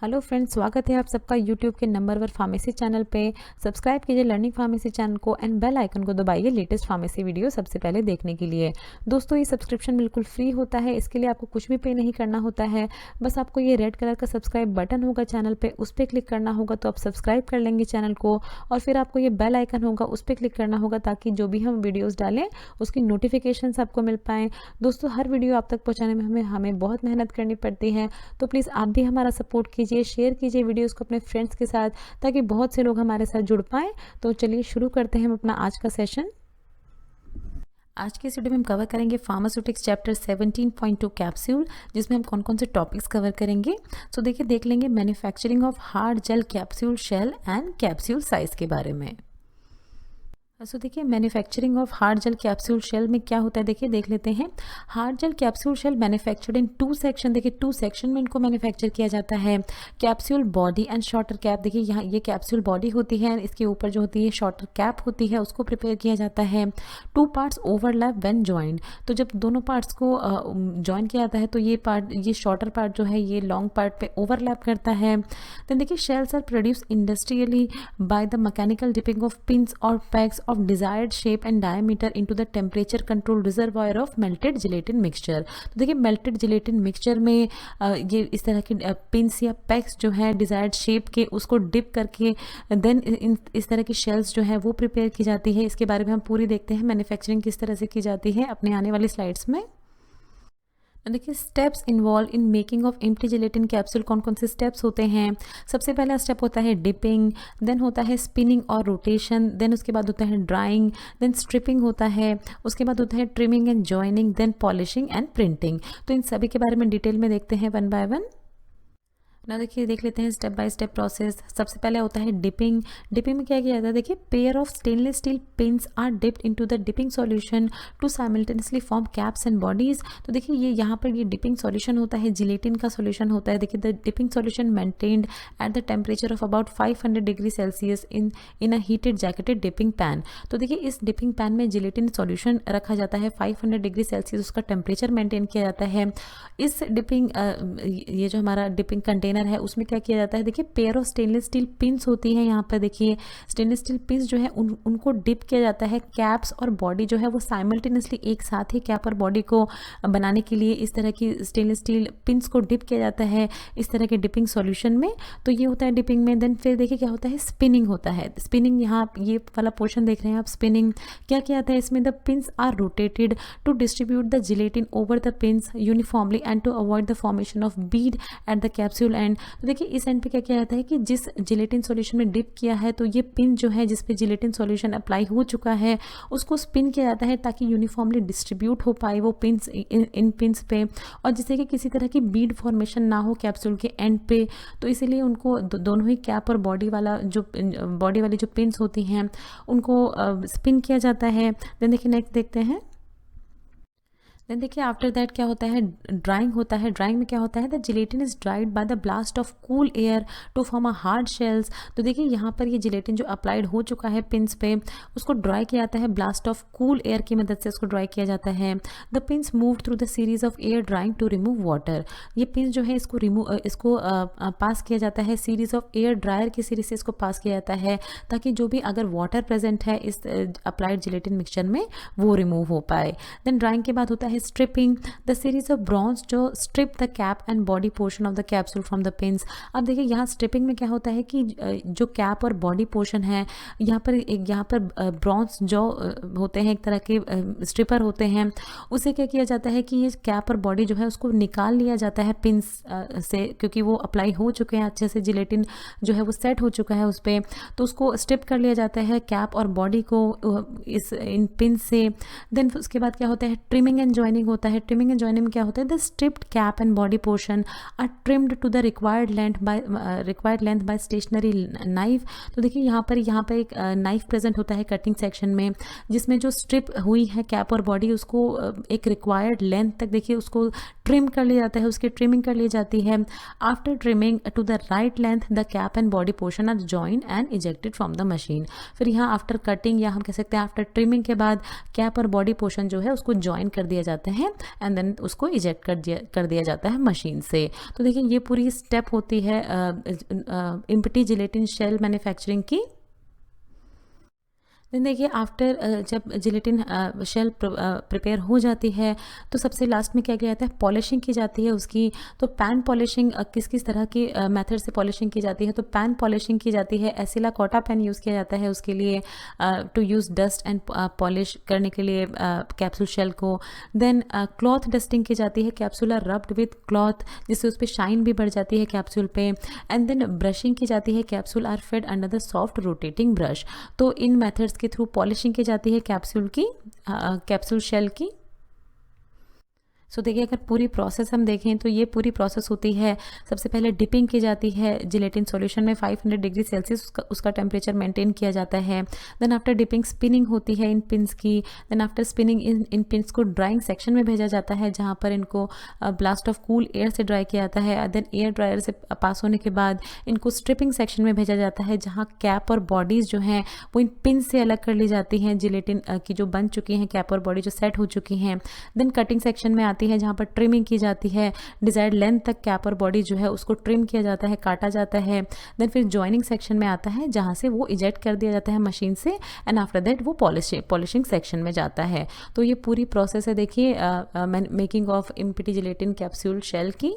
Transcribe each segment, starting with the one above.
Hello friends, स्वागत है आप सबका यूट्यूब के नंबर 1 फार्मेसी चैनल पे। सब्सक्राइब कीजिए लर्निंग फार्मेसी चैनल को एंड बेल आइकन को दबाइए लेटेस्ट फार्मेसी वीडियो सबसे पहले देखने के लिए। दोस्तों, ये सब्सक्रिप्शन बिल्कुल फ्री होता है, इसके लिए आपको कुछ भी पे नहीं करना होता है। बस आपको ये रेड कलर का सब्सक्राइब बटन होगा चैनल पे, उस पर क्लिक करना होगा तो आप सब्सक्राइब कर लेंगे चैनल को। और फिर आपको ये बेल आइकन होगा, उस पर क्लिक करना होगा ताकि जो भी हम वीडियोज़ डालें उसकी नोटिफिकेशन आपको मिल पाएँ। दोस्तों, हर वीडियो आप तक पहुँचाने में हमें बहुत मेहनत करनी पड़ती है, तो प्लीज़ आप भी हमारा सपोर्ट कीजिए, शेयर कीजिए वीडियोस को अपने फ्रेंड्स के साथ ताकि बहुत से लोग हमारे साथ जुड़ पाएँ। तो चलिए शुरू करते हैं हम अपना आज का सेशन। आज के इस वीडियो में हम कवर करेंगे फार्मास्यूटिक्स चैप्टर 17.2 कैप्सूल, जिसमें हम कौन कौन से टॉपिक्स कवर करेंगे। सो देखिए, देख लेंगे manufacturing of hard gel capsule shell and capsule size के बारे में। सो देखिए, manufacturing of hard gel capsule shell में क्या होता है, देखिए देख लेते हैं। Hard gel capsule shell manufactured in 2 section. देखिए 2 सेक्शन में इनको मैन्युफैक्चर किया जाता है। Capsule body and shorter cap. देखिए यहाँ ये कैप्सूल बॉडी होती है, इसके ऊपर जो होती है शॉर्टर कैप होती है, उसको प्रिपेयर किया जाता है। 2 पार्ट्स ओवरलैप व्हेन जॉइंड। तो जब दोनों पार्ट्स को जॉइन किया जाता है तो ये पार्ट, ये शॉर्टर पार्ट जो है ये लॉन्ग पार्ट पे ओवरलैप करता है। देन देखिए, shells are produce industrially by the mechanical dipping of pins or pegs of desired shape and diameter into the temperature controlled reservoir of melted gelatin mixture। तो देखिए melted gelatin mixture में ये इस तरह के पिंस या PACS जो है डिजायर्ड शेप के, उसको डिप करके देन इस तरह की शेल्स जो है वो प्रिपेयर की जाती है। इसके बारे में हम पूरी देखते हैं मैन्युफैक्चरिंग किस तरह से की जाती है अपने आने वाली स्लाइड्स में। देखिए, steps involve in making of empty gelatin capsule. कौन कौन से स्टेप्स होते हैं। सबसे पहला स्टेप होता है डिपिंग, देन होता है स्पिनिंग और रोटेशन, देन उसके बाद होता है ड्राइंग, देन स्ट्रिपिंग होता है, उसके बाद होता है trimming and joining, then polishing and printing. तो इन सभी के बारे में डिटेल में देखते हैं वन बाय वन। ना देखिए, देख लेते हैं स्टेप बाय स्टेप प्रोसेस। सबसे पहले होता है डिपिंग। डिपिंग में क्या किया जाता है, देखिए pair of stainless steel pins are dipped into the dipping solution to simultaneously form caps and bodies. तो देखिए ये यहाँ पर ये डिपिंग सॉल्यूशन होता है, जिलेटिन का सॉल्यूशन होता है। देखिए the dipping solution maintained at the temperature of about 500 degree Celsius in a heated jacketed dipping pan. तो देखिए इस डिपिंग पैन में जिलेटिन सॉल्यूशन रखा जाता है, 500 डिग्री सेल्सियस उसका टेम्परेचर मेंटेन किया जाता है। इस डिपिंग ये जो हमारा डिपिंग कंटेनर है उसमें क्या किया जाता है, देखिए pair of stainless steel pins होती है। यहाँ पर देखिए स्टेनलेस स्टील पिंस जो है उनको डिप किया जाता है। कैप्स और बॉडी जो है वो साइमल्टेनियसली एक साथ ही कैप और बॉडी को बनाने के लिए इस तरह की स्टेनलेस स्टील पिंस को डिप किया जाता है इस तरह के डिपिंग सॉल्यूशन में। तो ये होता है डिपिंग में। देन फिर देखिए क्या होता है, स्पिनिंग होता है। स्पिनिंग, यहाँ ये वाला पोर्शन देख रहे हैं आप, स्पिनिंग क्या किया जाता है इसमें, the pins are rotated to distribute the gelatin over the pins uniformly and to avoid the formation of bead at the capsule end. तो देखिए इस एंड पे क्या किया जाता है कि जिस जिलेटिन सॉल्यूशन में डिप किया है तो ये पिन जो है जिस पे जिलेटिन सॉल्यूशन अप्लाई हो चुका है उसको स्पिन किया जाता है ताकि यूनिफॉर्मली डिस्ट्रीब्यूट हो पाए वो पिंस इन पिंस पे, और जिससे कि किसी तरह की बीड फॉर्मेशन ना हो कैप्सूल के एंड पे। तो इसीलिए उनको दोनों ही कैप और बॉडी वाली जो पिंस होती हैं उनको स्पिन किया जाता है। देन देखिए नेक्स्ट देखते हैं। देन देखिए आफ्टर दैट क्या होता है, ड्राइंग होता है। ड्राइंग में क्या होता है, the gelatin is dried by the blast of cool air to form a hard shells. तो देखिए यहाँ पर ये जिलेटिन जो अप्लाइड हो चुका है पिंस पे उसको ड्राई किया जाता है, ब्लास्ट ऑफ कूल एयर की मदद से उसको ड्राई किया जाता है। The pins move through the series of air drying to remove water. ये पिंस जो है इसको पास किया जाता है, सीरीज ऑफ एयर ड्रायर की सीरीज से इसको पास किया जाता है ताकि जो भी अगर वाटर प्रेजेंट है इस अप्लाइड जिलेटिन मिक्सचर में वो रिमूव हो पाए। देन ड्राइंग के बाद होता है stripping, the series of bronze जो strip the cap and body portion of the capsule from the pins. अब देखिए यहाँ स्ट्रिपिंग में क्या होता है कि जो कैप और बॉडी पोर्शन है यहाँ पर ब्रॉन्ज जो होते हैं एक तरह के स्ट्रिपर होते हैं, उसे क्या किया जाता है कि ये कैप और बॉडी जो है उसको निकाल लिया जाता है पिंस से, क्योंकि वो अप्लाई हो चुके हैं अच्छे से, जिलेटिन जो है वो सेट हो चुका है उस पर, तो उसको स्ट्रिप कर लिया जाता है कैप और बॉडी को इन पिंस से। देन उसके बाद क्या होता है, ट्रिमिंग एंड जॉइनिंग होता है। ट्रिमिंग एंड जॉइनिंग में क्या होता है, the stripped cap and body portion are trimmed to the required length by stationary knife. तो देखिए यहाँ पर एक नाइफ प्रेजेंट होता है कटिंग सेक्शन में, जिसमें जो स्ट्रिप हुई है कैप और बॉडी उसको एक रिक्वायर्ड लेंथ तक देखिए उसको ट्रिम कर लिया जाता है, उसकी ट्रिमिंग कर ली जाती है। After trimming to the right length the cap and body portion are join and ejected from the machine. फिर यहाँ आफ्टर कटिंग या हम कह सकते हैं आफ्टर ट्रिमिंग के बाद कैप और बॉडी पोर्शन जो है उसको जॉइन कर दिया जाता जाता है एंड देन उसको इजेक्ट कर दिया जाता है मशीन से। तो देखिए ये पूरी स्टेप होती है एम्प्टी जिलेटिन शेल मैन्युफैक्चरिंग की। देन देखिए आफ्टर जब जिलेटिन शेल प्रिपेयर हो जाती है तो सबसे लास्ट में क्या किया जाता है, पॉलिशिंग की जाती है उसकी। तो पैन पॉलिशिंग किस किस तरह की मेथड से पॉलिशिंग की जाती है, तो पैन पॉलिशिंग की जाती है, एसिला कोटा पैन यूज़ किया जाता है उसके लिए to use dust and polish करने के लिए कैप्सूल शेल को। देन क्लॉथ डस्टिंग की जाती है, capsule are rubbed with cloth जिससे उस पर शाइन भी बढ़ जाती है कैप्सूल पे। एंड देन ब्रशिंग की जाती है, capsule are fed under the soft rotating brush. तो इन मेथड्स के थ्रू पॉलिशिंग की जाती है कैप्सूल की, कैप्सूल शेल की। सो देखिए अगर पूरी प्रोसेस हम देखें तो ये पूरी प्रोसेस होती है, सबसे पहले डिपिंग की जाती है जिलेटिन सॉल्यूशन में 500 डिग्री सेल्सियस उसका टेम्परेचर मेंटेन किया जाता है। देन आफ्टर डिपिंग स्पिनिंग होती है इन पिंस की। देन आफ्टर स्पिनिंग इन पिंस को ड्राइंग सेक्शन में भेजा जाता है जहाँ पर इनको ब्लास्ट ऑफ कूल एयर से ड्राई किया जाता है। देन एयर ड्रायर से पास होने के बाद इनको स्ट्रिपिंग सेक्शन में भेजा जाता है जहाँ कैप और बॉडीज़ जो हैं वो इन पिन से अलग कर ली जाती हैं, जिलेटिन की जो बन चुकी हैं कैप और बॉडी जो सेट हो चुकी हैं। देन कटिंग सेक्शन में आती है जहाँ पर ट्रिमिंग की जाती है, डिजायर्ड लेंथ तक कैप और बॉडी जो है उसको ट्रिम किया जाता है, काटा जाता है। देन फिर जॉइनिंग सेक्शन में आता है जहाँ से वो इजेक्ट कर दिया जाता है मशीन से एंड आफ्टर दैट वो पॉलिशिंग सेक्शन में जाता है। तो ये पूरी प्रोसेस है देखिए making of empty gelatin capsule shell की।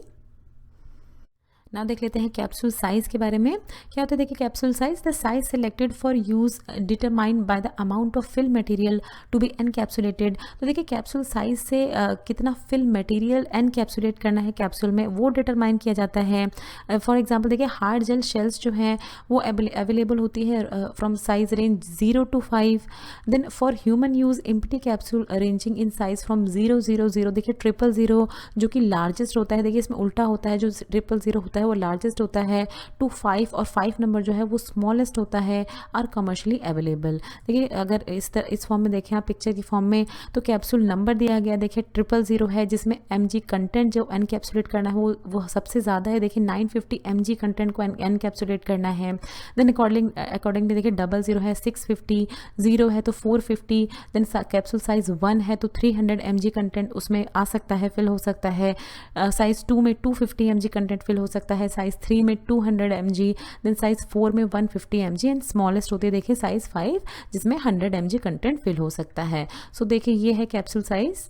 ना देख लेते हैं कैप्सूल साइज़ के बारे में। क्या होता है देखिए capsule size, the size selected for use determined by the amount of fill material to be encapsulated. तो देखिए कैप्सूल साइज से कितना फिल मटेरियल एनकैप्सुलेट करना है कैप्सूल में वो डिटरमाइन किया जाता है। फॉर एग्जांपल देखिए हार्ड जेल शेल्स जो हैं वो अवेलेबल होती है from size range 0 to 5। Then for human use empty capsule ranging in size from 000 देखिए 000 जो कि लार्जेस्ट होता है, देखिए इसमें उल्टा होता है, जो 000 होता है वो लार्जेस्ट होता है, टू 5 और 5 नंबर जो है वो स्मॉलेस्ट होता है, आर कमर्शियली अवेलेबल। देखिए अगर इस फॉर्म में देखें आप पिक्चर की फॉर्म में तो कैप्सूल नंबर दिया गया देखिए 000 है जिसमें mg कंटेंट जो एनकैप्सुलेट करना है वो सबसे ज़्यादा है, देखिए 950 mg कंटेंट को एनकैप्सुलेट करना है। देन अकॉर्डिंगली देखिए 00 है 650, 0 है तो 450। देन कैप्सूल साइज 1 है तो 300 mg कंटेंट उसमें आ सकता है, फिल हो सकता है। साइज 2 में 250 mg कंटेंट फिल हो सकता है, साइज 3 में 200 mg, देन साइज 4 में 150 mg एंड स्मॉलेस्ट होती है देखिए साइज 5 जिसमें 100 mg कंटेंट फिल हो सकता है। सो देखिए ये है कैप्सूल साइज।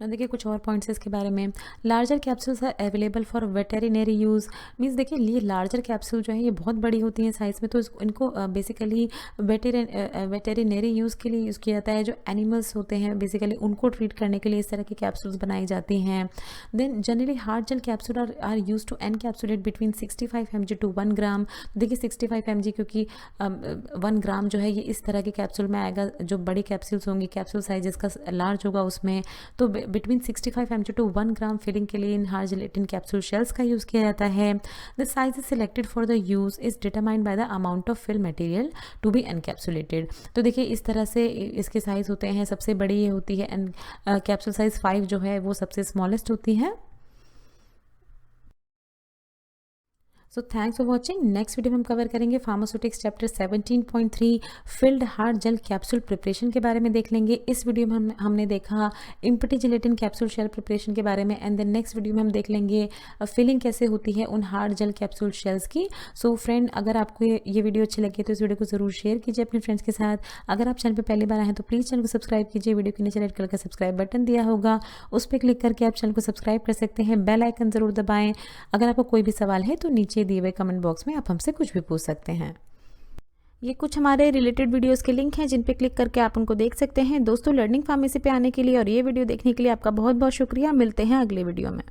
देखिए कुछ और पॉइंट्स इसके बारे में। Larger capsules are available for veterinary use, means देखिए ये लार्जर कैप्सूल जो है ये बहुत बड़ी होती हैं साइज़ में, तो इनको बेसिकली वेटेरिनरी यूज़ के लिए यूज़ किया जाता है। जो एनिमल्स होते हैं बेसिकली उनको ट्रीट करने के लिए इस तरह की कैप्सूल्स बनाई जाती हैं। Then generally hard gel capsule are use to encapsulate between 65 mg to 1 gram. देखिए 65 mg क्योंकि 1 ग्राम जो है ये इस तरह के कैप्सूल में आएगा, जो बड़ी कैप्सूल्स होंगी कैप्सूल साइज जिसका लार्ज होगा उसमें, तो between 65 mg to 1 gram filling के लिए इन हार्ड जिलेटिन कैप्सूल शेल्स का यूज़ किया जाता है। The size is selected for the use is determined by the amount of fill material to be encapsulated. तो देखिए इस तरह से इसके साइज़ होते हैं, सबसे बड़ी ये होती है एंड कैप्सूल साइज 5 जो है वो सबसे स्मॉलेस्ट होती है। So thanks for watching. Next video में हम कवर करेंगे pharmaceutics chapter 17.3 field hard gel capsule preparation के बारे में देख लेंगे। इस वीडियो में हमने देखा empty gelatin capsule shell preparation के बारे में एंड देन नेक्स्ट वीडियो में हम देख लेंगे फिलिंग कैसे होती है उन हार्ड जेल कैप्सूल शेल्स की। सो फ्रेंड अगर आपको ये वीडियो अच्छी लगी तो इस वीडियो को ज़रूर शेयर कीजिए अपने फ्रेंड्स के साथ। अगर आप चैनल पर पहली बार आए हैं तो प्लीज़ चैनल को सब्सक्राइब कीजिए। वीडियो के नीचे रेड कलर का सब्सक्राइब बटन दिया होगा, उस पर क्लिक करके आप चैनल को सब्सक्राइब कर सकते हैं। बेल आइकन ज़रूर दबाएँ। अगर आपको कोई भी सवाल है तो नीचे दिए हुए कमेंट बॉक्स में आप हमसे कुछ भी पूछ सकते हैं। ये कुछ हमारे रिलेटेड वीडियोस के लिंक हैं जिन पे क्लिक करके आप उनको देख सकते हैं। दोस्तों लर्निंग फार्मेसी पे आने के लिए और ये वीडियो देखने के लिए आपका बहुत बहुत शुक्रिया। मिलते हैं अगले वीडियो में।